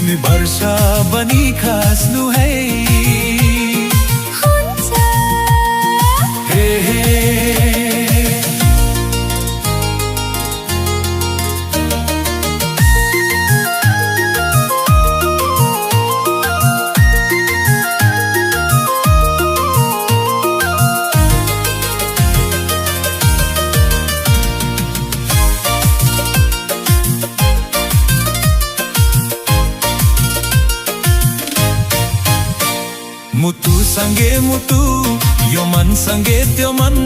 तिमी वर्षा बनी खास्नु है हे हे मुटु सँगै मुटु यो मन सँगै त्यो मन